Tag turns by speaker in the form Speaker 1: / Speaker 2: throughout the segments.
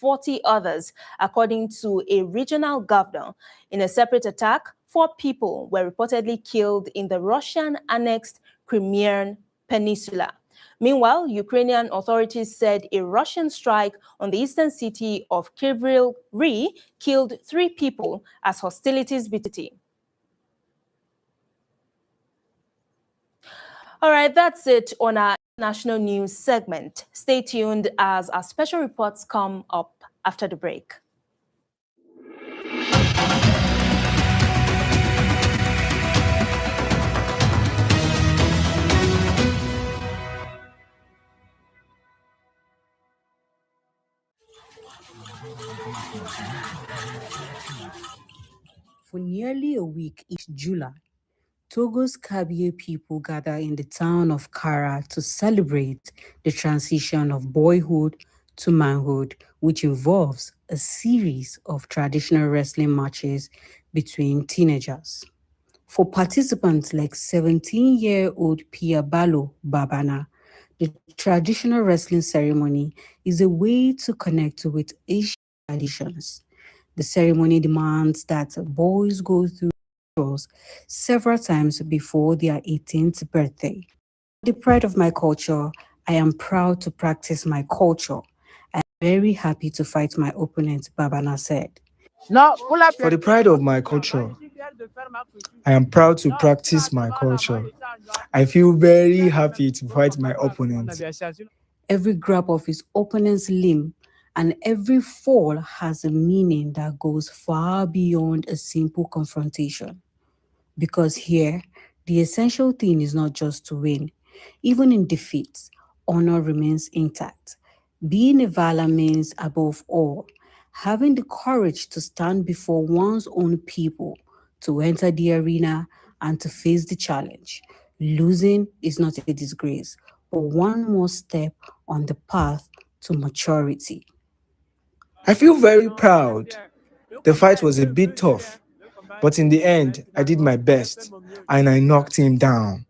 Speaker 1: 40 others, according to a regional governor. In a separate attack, 4 people were reportedly killed in the Russian-annexed Crimean Peninsula. Meanwhile, Ukrainian authorities said a Russian strike on the eastern city of Kryvyi Rih killed 3 people as hostilities began. All right, that's it on our national news segment. Stay tuned as our special reports come up after the break.
Speaker 2: For nearly a week each July, Togo's Kabye people gather in the town of Kara to celebrate the transition of boyhood to manhood, which involves a series of traditional wrestling matches between teenagers. For participants like 17-year-old Piabalo Babana, the traditional wrestling ceremony is a way to connect with Asian traditions. The ceremony demands that boys go through rituals several times before their 18th birthday. The pride of my culture, I am proud to practice my culture. I am very happy to fight my opponent, Babana said.
Speaker 3: For the pride of my culture, I am proud to practice my culture. I feel very happy to fight my opponent.
Speaker 2: Every grab of his opponent's limb and every fall has a meaning that goes far beyond a simple confrontation. Because here, the essential thing is not just to win. Even in defeat, honor remains intact. Being a valor means, above all, having the courage to stand before one's own people, to enter the arena, and to face the challenge. Losing is not a disgrace, but one more step on the path to maturity.
Speaker 3: I feel very proud. The fight was a bit tough, but in the end, I did my best and I knocked him down.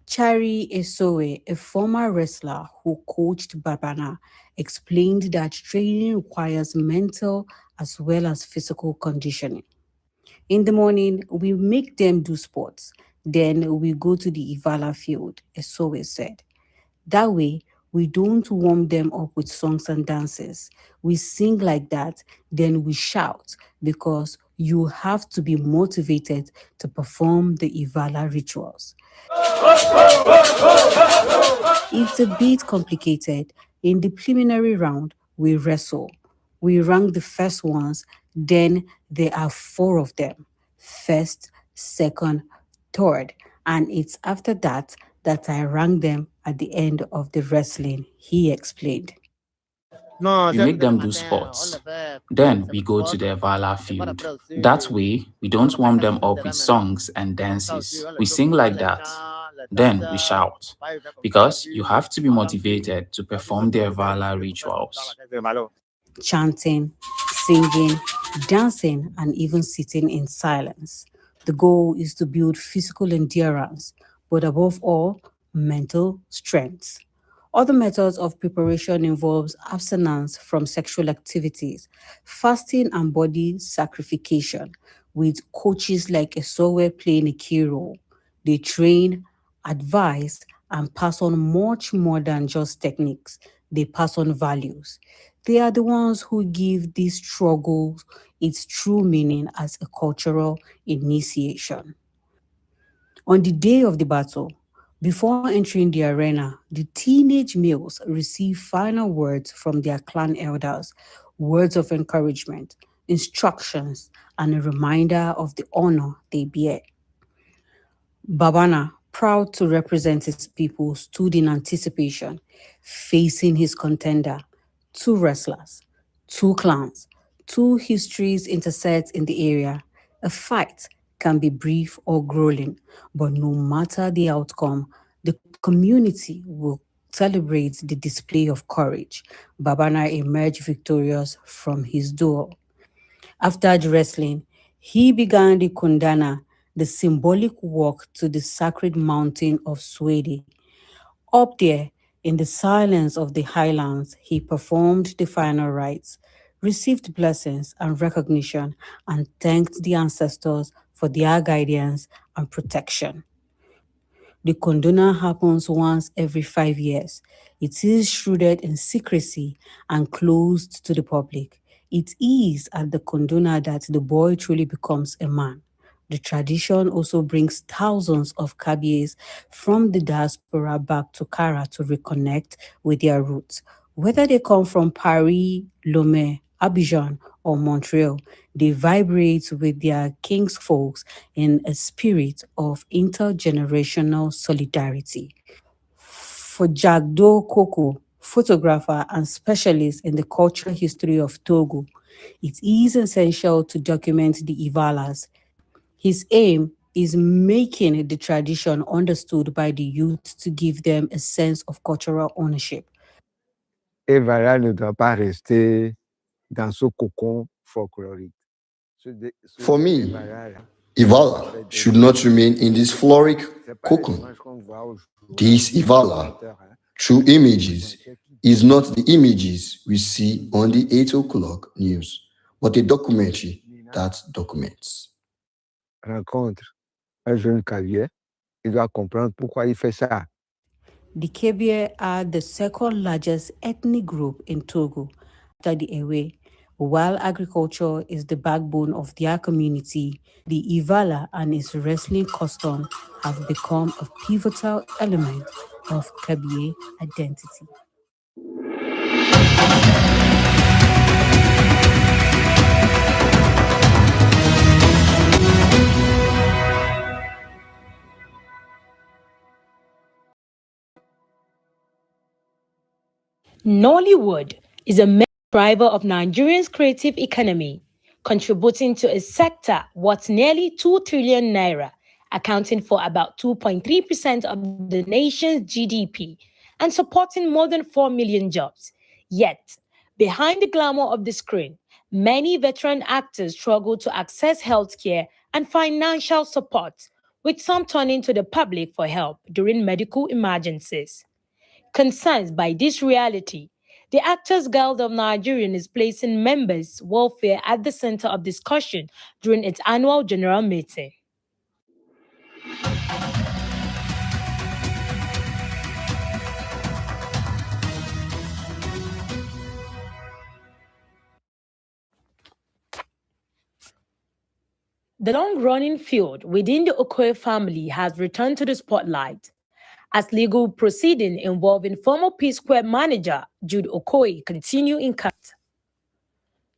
Speaker 2: Chari Esowe, a former wrestler who coached Babana, explained that training requires mental as well as physical conditioning. In the morning, we make them do sports. Then we go to the Ivala field, Esowe said. That way, we don't warm them up with songs and dances. We sing like that, then we shout because you have to be motivated to perform the Ivala rituals. It's a bit complicated. In the preliminary round, we wrestle. We rank the first ones, then there are 4 of them. First, second, third. And it's after that that I rank them at the end of the wrestling, he explained.
Speaker 4: We make them do sports. Then we go to the Vala field. That way, we don't warm them up with songs and dances. We sing like that. Then we shout. Because you have to be motivated to perform the Vala rituals.
Speaker 2: Chanting, singing, dancing, and even sitting in silence. The goal is to build physical endurance, but above all, mental strength. Other methods of preparation involves abstinence from sexual activities, fasting and body sacrification, with coaches like Esowe playing a key role. They train, advise, and pass on much more than just techniques. They pass on values. They are the ones who give these struggles its true meaning as a cultural initiation. On the day of the battle, before entering the arena, the teenage males receive final words from their clan elders, words of encouragement, instructions, and a reminder of the honor they bear. Babana, proud to represent his people, stood in anticipation, facing his contender. 2 wrestlers, 2 clans, 2 histories intersect in the area. A fight can be brief or grueling, but no matter the outcome, the community will celebrate the display of courage. Babana emerged victorious from his duel. After the wrestling, he began the Kundana, the symbolic walk to the sacred mountain of Swede. Up there, In the silence of the highlands, he performed the final rites, received blessings and recognition, and thanked the ancestors for their guidance and protection. The Kondona happens once every 5 years. It is shrouded in secrecy and closed to the public. It is at the Kondona that the boy truly becomes a man. The tradition also brings thousands of Kabies from the diaspora back to Kara to reconnect with their roots. Whether they come from Paris, Lomé, Abidjan, or Montreal, they vibrate with their kinsfolks in a spirit of intergenerational solidarity. For Jagdo Koko, photographer and specialist in the cultural history of Togo, it is essential to document the Ivalas. His aim is making the tradition understood by the youth to give them a sense of cultural ownership.
Speaker 5: Ivala ne doit pas rester dans ce cocon folklorique.
Speaker 6: For me, Ivala should not remain in this folkloric cocoon. This Ivala, true images, is not the images we see on the 8 o'clock news, but a documentary that documents.
Speaker 5: Rencontre un jeune Kabie, il doit comprendre pourquoi il fait ça.
Speaker 2: The Kabie are the second largest ethnic group in Togo after the Ewe. While agriculture is the backbone of their community, the Ivala and its wrestling custom have become a pivotal element of Kabie identity.
Speaker 7: Nollywood is a main driver of Nigeria's creative economy, contributing to a sector worth nearly 2 trillion naira, accounting for about 2.3% of the nation's GDP and supporting more than 4 million jobs. Yet, behind the glamour of the screen, many veteran actors struggle to access healthcare and financial support, with some turning to the public for help during medical emergencies. Concerned by this reality, the Actors Guild of Nigeria is placing members' welfare at the center of discussion during its annual general meeting. The long-running feud within the Okoye family has returned to the spotlight as legal proceedings involving former P-Square manager Jude Okoye continue in court.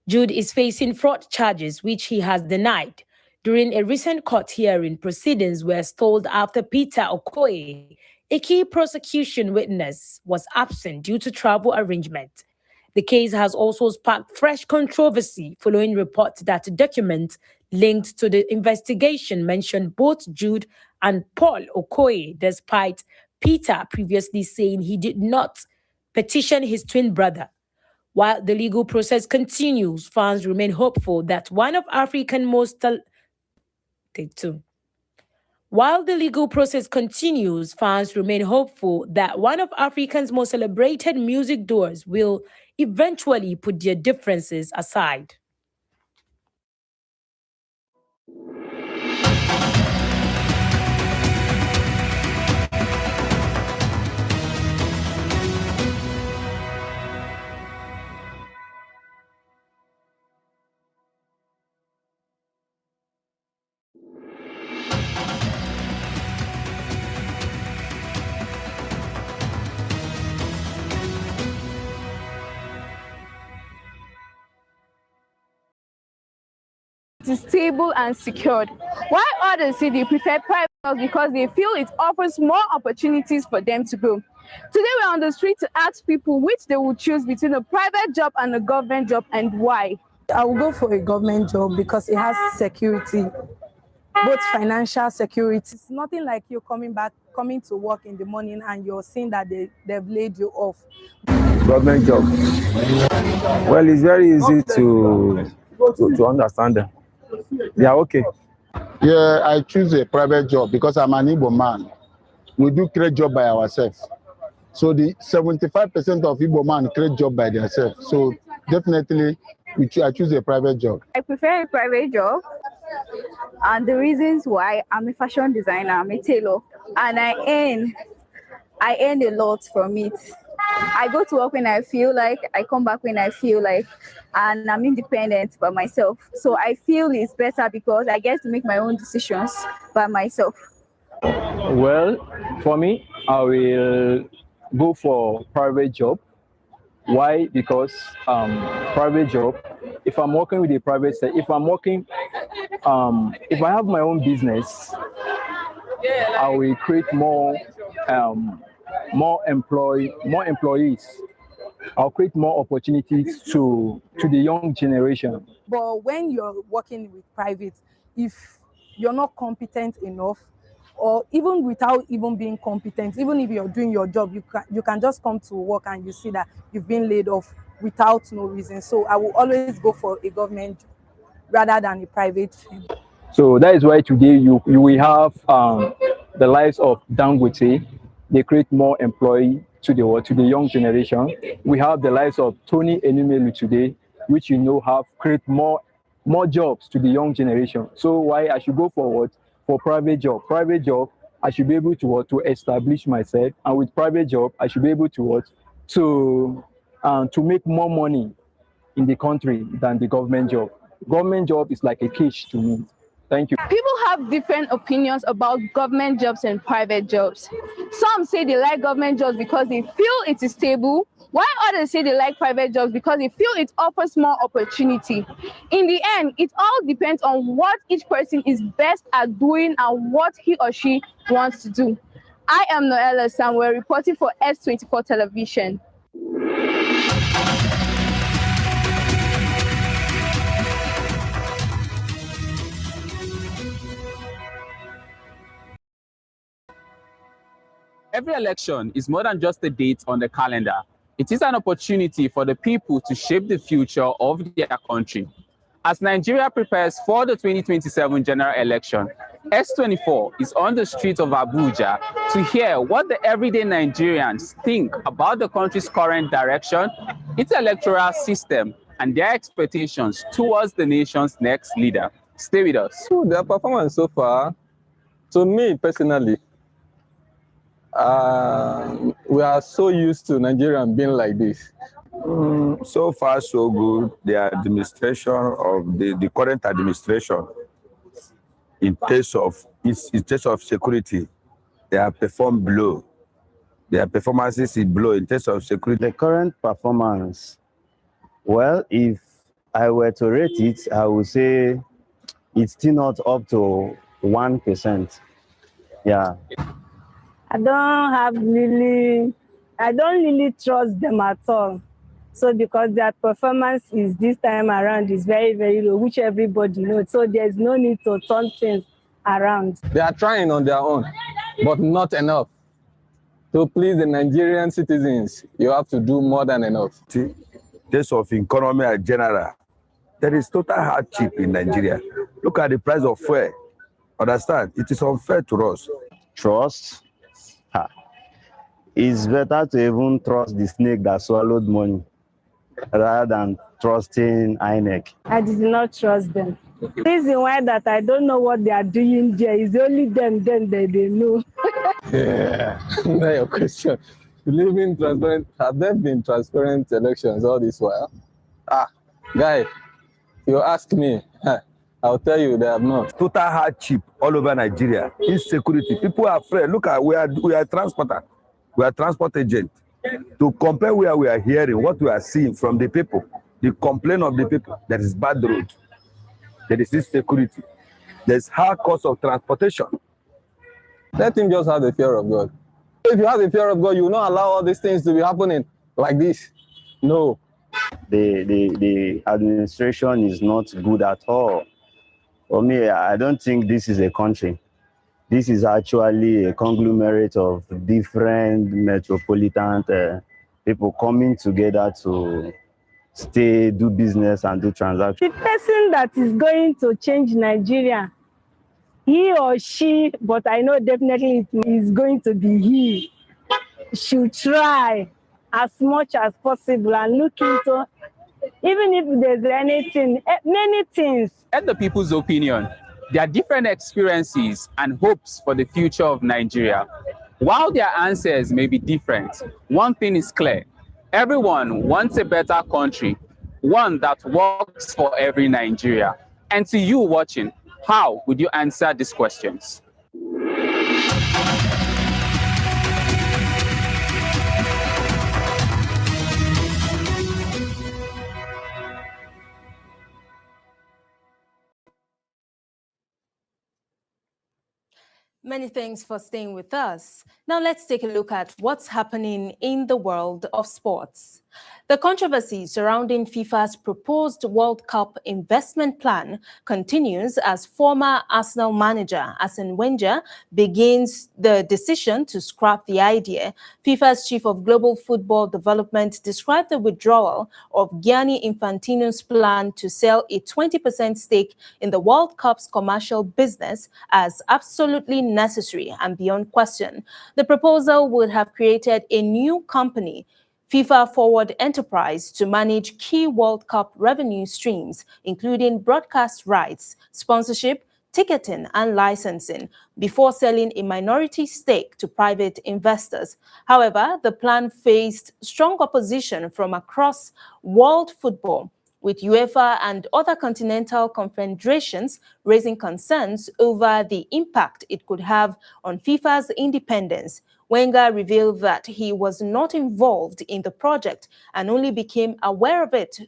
Speaker 7: Jude is facing fraud charges which he has denied. During a recent court hearing, proceedings were stalled after Peter Okoye, a key prosecution witness, was absent due to travel arrangements. The case has also sparked fresh controversy following reports that documents linked to the investigation mentioned both Jude and Paul Okoye, despite Peter previously saying he did not petition his twin brother. While the legal process continues, fans remain hopeful that one of Africa's most celebrated music duos will eventually put their differences aside.
Speaker 8: Is stable and secured, while others say they prefer private jobs because they feel it offers more opportunities for them to grow. Today we're on the street to ask people which they would choose between a private job and a government job and why.
Speaker 9: I will go for a government job because it has security, both financial security. It's nothing like you coming to work in the morning and you're seeing that they've laid you off.
Speaker 5: Government job. Well, it's very easy to understand them. They are okay.
Speaker 10: Yeah, I choose a private job because I'm an Igbo man. We do great job by ourselves. So the 75% of Igbo man create job by themselves. So definitely, I choose a private job.
Speaker 8: I prefer a private job, and the reasons why: I'm a fashion designer, I'm a tailor, and I earn a lot from it. I go to work when I feel like, I come back when I feel like, and I'm independent by myself. So I feel it's better because I get to make my own decisions by myself.
Speaker 5: Well, for me, I will go for private job. Why? Because private job, if I'm working with a private sector, if I have my own business, I will create more employees. I'll create more opportunities to the young generation.
Speaker 9: But when you're working with private, if you're not competent enough, or even without even being competent, even if you're doing your job, you can just come to work and you see that you've been laid off without no reason. So I will always go for a government job rather than a private firm.
Speaker 5: So that is why today you will have the lives of Dangote. They create more employee to the young generation. We have the lives of Tony Enumelu today, which have create more jobs to the young generation. So why I should go forward for private job? Private job, I should be able to establish myself, and with private job, I should be able to make more money in the country than the government job. Government job is like a cage to me. Thank you.
Speaker 8: People have different opinions about government jobs and private jobs. Some say they like government jobs because they feel it is stable, while others say they like private jobs because they feel it offers more opportunity. In the end, it all depends on what each person is best at doing and what he or she wants to do. I am Noella Samuel, reporting for S24 Television.
Speaker 4: Every election is more than just a date on the calendar. It is an opportunity for the people to shape the future of their country. As Nigeria prepares for the 2027 general election, S24 is on the streets of Abuja to hear what the everyday Nigerians think about the country's current direction, its electoral system, and their expectations towards the nation's next leader. Stay with us.
Speaker 5: Their performance so far, to me personally, we are so used to Nigerian being like this.
Speaker 11: So far, so good. The administration of the current administration, in terms of security, they have performed below. Their performances is below in terms of security.
Speaker 12: The current performance, well, if I were to rate it, I would say it's still not up to 1%. Yeah.
Speaker 9: I don't really trust them at all. So because their performance is this time around is very, very low, which everybody knows. So there's no need to turn things around.
Speaker 5: They are trying on their own, but not enough. To please the Nigerian citizens, you have to do more than enough.
Speaker 11: In terms of economy in general, there is total hardship in Nigeria. Look at the price of fuel. Understand? It is unfair to us.
Speaker 12: Trust? It's better to even trust the snake that swallowed money rather than trusting INEC.
Speaker 9: I did not trust them. The reason why that I don't know what they are doing there is only them then they know.
Speaker 5: Yeah, now your question. Believe in transparent, have there been transparent elections all this while? Guy, you ask me, I'll tell you they have not.
Speaker 11: Total hardship all over Nigeria. Insecurity. People are afraid. Look at we are transporter. We are transport agent. To compare where we are hearing, what we are seeing from the people, the complaint of the people, there is bad road. There is insecurity. There's high cost of transportation.
Speaker 5: Let him just have the fear of God. If you have the fear of God, you will not allow all these things to be happening like this. No.
Speaker 12: The administration is not good at all. For me, I don't think this is a country. This is actually a conglomerate of different metropolitan people coming together to stay, do business, and do transactions.
Speaker 9: The person that is going to change Nigeria, he or she, but I know definitely it is going to be he,
Speaker 13: should try as much as possible and look into, even if there's anything, many things.
Speaker 4: Get the people's opinion, their different experiences and hopes for the future of Nigeria. While their answers may be different, one thing is clear. Everyone wants a better country, one that works for every Nigeria. And to you watching, how would you answer these questions?
Speaker 1: Many thanks for staying with us. Now let's take a look at what's happening in the world of sports. The controversy surrounding FIFA's proposed World Cup investment plan continues as former Arsenal manager Arsene Wenger begins the decision to scrap the idea. FIFA's chief of global football development described the withdrawal of Gianni Infantino's plan to sell a 20% stake in the World Cup's commercial business as absolutely necessary and beyond question. The proposal would have created a new company, FIFA Forward Enterprise, to manage key World Cup revenue streams, including broadcast rights, sponsorship, ticketing, and licensing, before selling a minority stake to private investors. However, the plan faced strong opposition from across world football, with UEFA and other continental confederations raising concerns over the impact it could have on FIFA's independence. Wenger revealed that he was not involved in the project and only became aware of it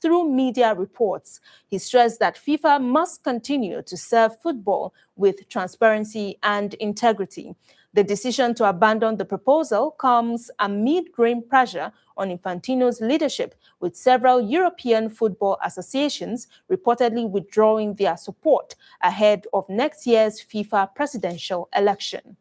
Speaker 1: through media reports. He stressed that FIFA must continue to serve football with transparency and integrity. The decision to abandon the proposal comes amid growing pressure on Infantino's leadership, with several European football associations reportedly withdrawing their support ahead of next year's FIFA presidential election.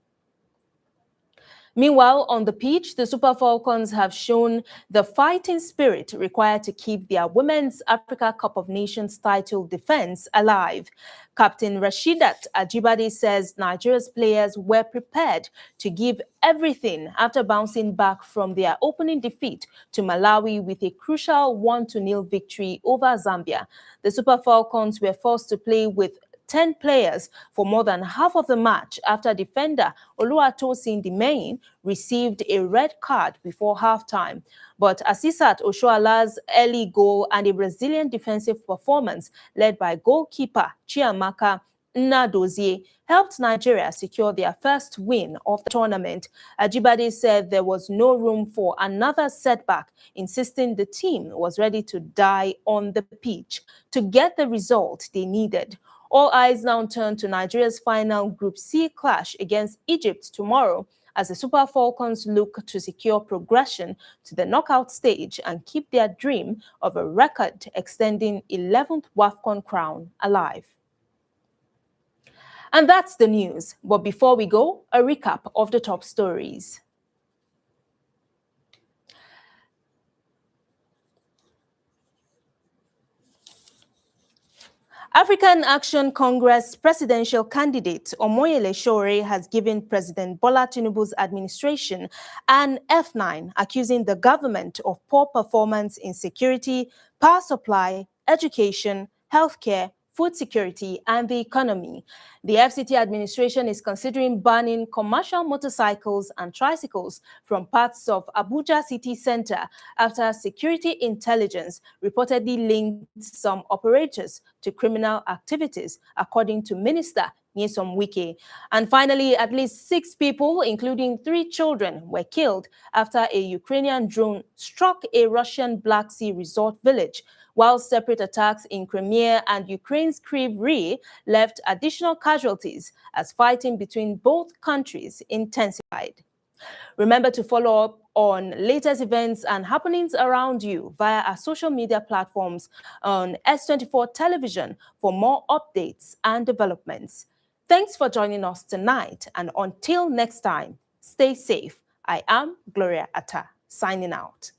Speaker 1: Meanwhile, on the pitch, the Super Falcons have shown the fighting spirit required to keep their Women's Africa Cup of Nations title defense alive. Captain Rasheedat Ajibade says Nigeria's players were prepared to give everything after bouncing back from their opening defeat to Malawi with a crucial 1-0 victory over Zambia. The Super Falcons were forced to play with 10 players for more than half of the match after defender Oluwatosin Dimeyin received a red card before halftime. But Asisat Oshoala's early goal and a resilient defensive performance led by goalkeeper Chiamaka Nnadozie helped Nigeria secure their first win of the tournament. Ajibade said there was no room for another setback, insisting the team was ready to die on the pitch to get the result they needed. All eyes now turn to Nigeria's final Group C clash against Egypt tomorrow as the Super Falcons look to secure progression to the knockout stage and keep their dream of a record-extending 11th WAFCON crown alive. And that's the news. But before we go, a recap of the top stories. African Action Congress presidential candidate Omoyele Sowore has given President Bola Tinubu's administration an F9, accusing the government of poor performance in security, power supply, education, healthcare, food security, and the economy. The FCT administration is considering banning commercial motorcycles and tricycles from parts of Abuja city center after security intelligence reportedly linked some operators to criminal activities, according to Minister Nyesom Wike. And finally, at least 6 people, including 3 children, were killed after a Ukrainian drone struck a Russian Black Sea resort village, while separate attacks in Crimea and Ukraine's Kryvyi Rih left additional casualties as fighting between both countries intensified. Remember to follow up on latest events and happenings around you via our social media platforms on S24 Television for more updates and developments. Thanks for joining us tonight, and until next time, stay safe. I am Gloria Atta, signing out.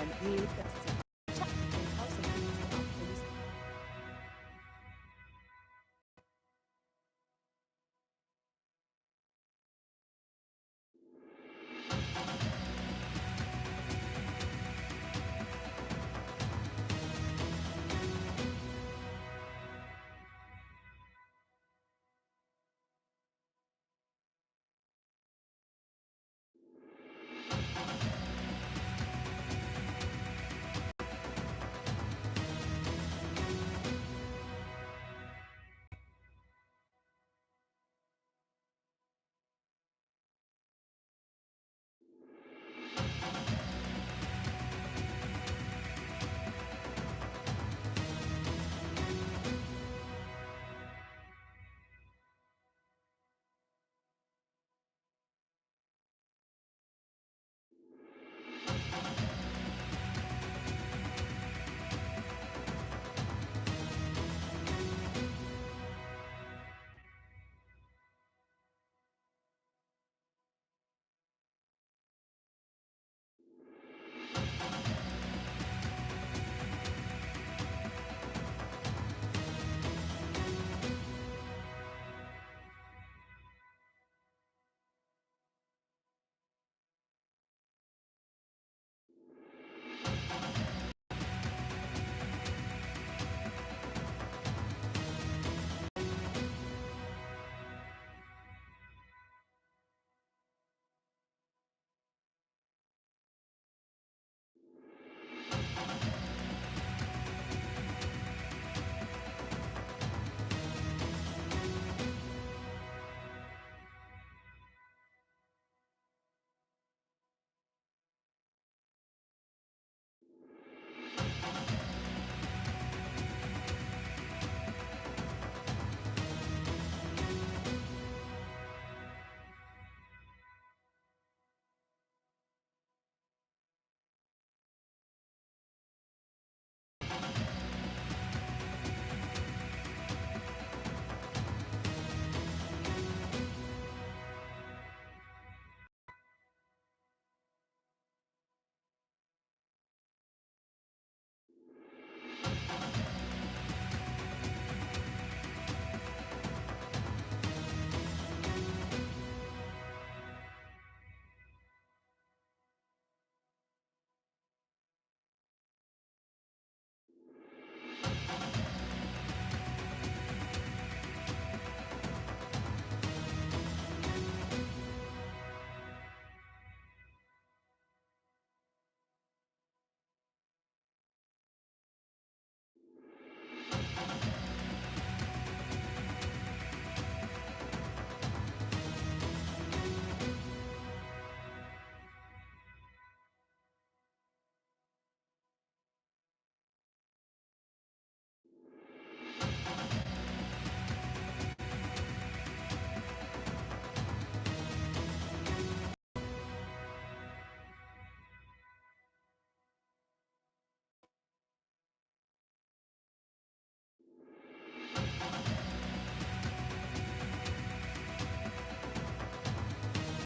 Speaker 14: New Castillo.